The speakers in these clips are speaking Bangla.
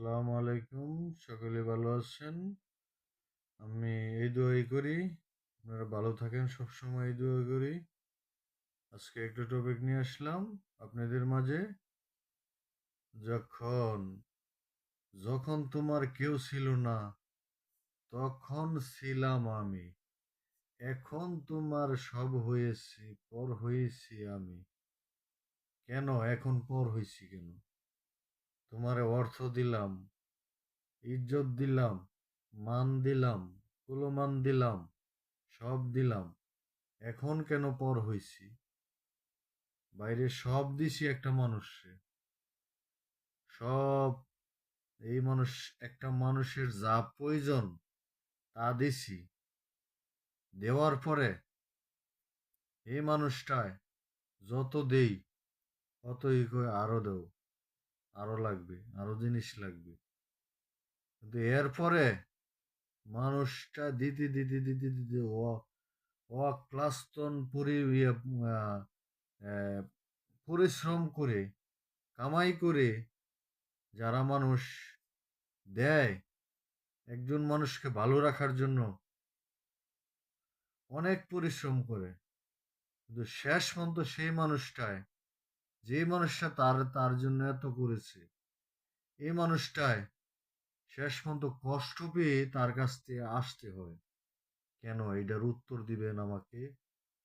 আসসালামু আলাইকুম। সকলে ভালো আছেন? আমি এই দোয়াই করি আপনারা ভালো থাকেন, সবসময় এই দোয়া করি। আজকে একটা টপিক নিয়ে আসলাম আপনাদের মাঝে। যখন যখন তোমার কেউ ছিল না, তখন ছিলাম আমি। এখন তোমার সব হয়েছি, পর হয়েছি আমি। কেন এখন পর হয়েছি কেন? তোমারে অর্থ দিলাম, ইজ্জত দিলাম, মান দিলাম, কুলমান দিলাম, সব দিলাম। এখন কেন পর হইছি? বাইরে সব দিছি একটা মানুষে, সব। এই মানুষ, একটা মানুষের যা প্রয়োজন তা দিছি। দেওয়ার পরে এই মানুষটায় যত দেই ততই কই আরো দেও, আরো লাগবে, আরো জিনিস লাগবে। কিন্তু এরপরে মানুষটা দিতে দিতে দিতে দিতে অক্লাস্তন আহ, আহ, পরিশ্রম করে, কামাই করে, যারা মানুষ দেয় একজন মানুষকে ভালো রাখার জন্য অনেক পরিশ্রম করে, কিন্তু শেষ পর্যন্ত সেই মানুষটায়, যে মানুষটা তার তার জন্য এত করেছে, এই মানুষটায় শেষ পর্যন্ত কষ্ট পেয়ে তার কাছ থেকে আসতে হয়। কেন? এটার উত্তর দিবেন আমাকে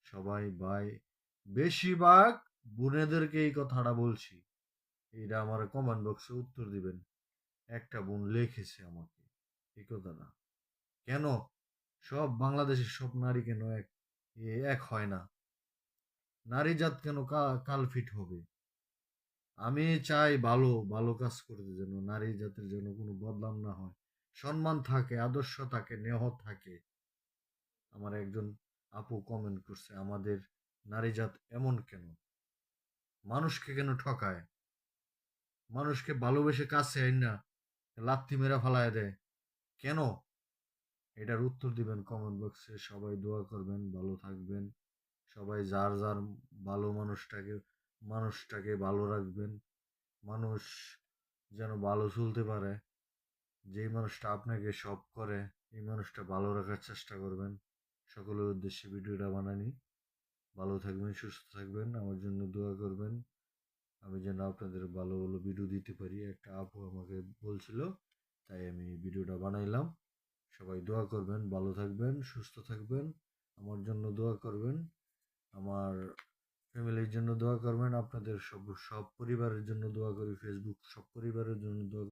সবাই ভাই। বেশিরভাগ বোনেদেরকে এই কথাটা বলছি, এটা আমার কমেন্ট বক্সে উত্তর দিবেন। একটা বোন লিখেছে আমাকে এই কথাটা। কেন সব বাংলাদেশের সব নারী কেন এক হয় না? নারী জাত কেন কালফিট হবে? আমি চাই ভালো ভালো কাজ করতে, যেন নারী জাতের জন্য কোনো বদনাম না হয়, সম্মান থাকে, আদর্শ থাকে, নেহ থাকে। আমার একজন আপু কমেন্ট করছে, আমাদের নারী জাত এমন কেন? মানুষকে কেন ঠকায়? মানুষকে ভালোবেসে কাছে আইন না লাথি মেরা ফালায় দেয় কেন? এটার উত্তর দিবেন কমেন্ট বক্সে। সবাই দোয়া করবেন, ভালো থাকবেন। সবাই যার যার ভালো মানুষটাকে ভালো রাখবেন। মানুষ যেন ভালো চলতে পারে। যেই মানুষটা আপনাকে সব করে, এই মানুষটা ভালো রাখার চেষ্টা করবেন। সকলের উদ্দেশ্যে ভিডিওটা বানানি। ভালো থাকবেন, সুস্থ থাকবেন, আমার জন্য দোয়া করবেন। আমি যেন আপনাদের ভালো ভালো ভিডিও দিতে পারি, একটা আপু আমাকে বলছিল, তাই আমি ভিডিওটা বানাইলাম। সবাই দোয়া করবেন, ভালো থাকবেন, সুস্থ থাকবেন, আমার জন্য দোয়া করবেন, আমার ফ্যামিলির জন্য দোয়া করবেন, আপনাদের সব সব পরিবারের জন্য দোয়া করি, ফেসবুক সব পরিবারের জন্য দোয়া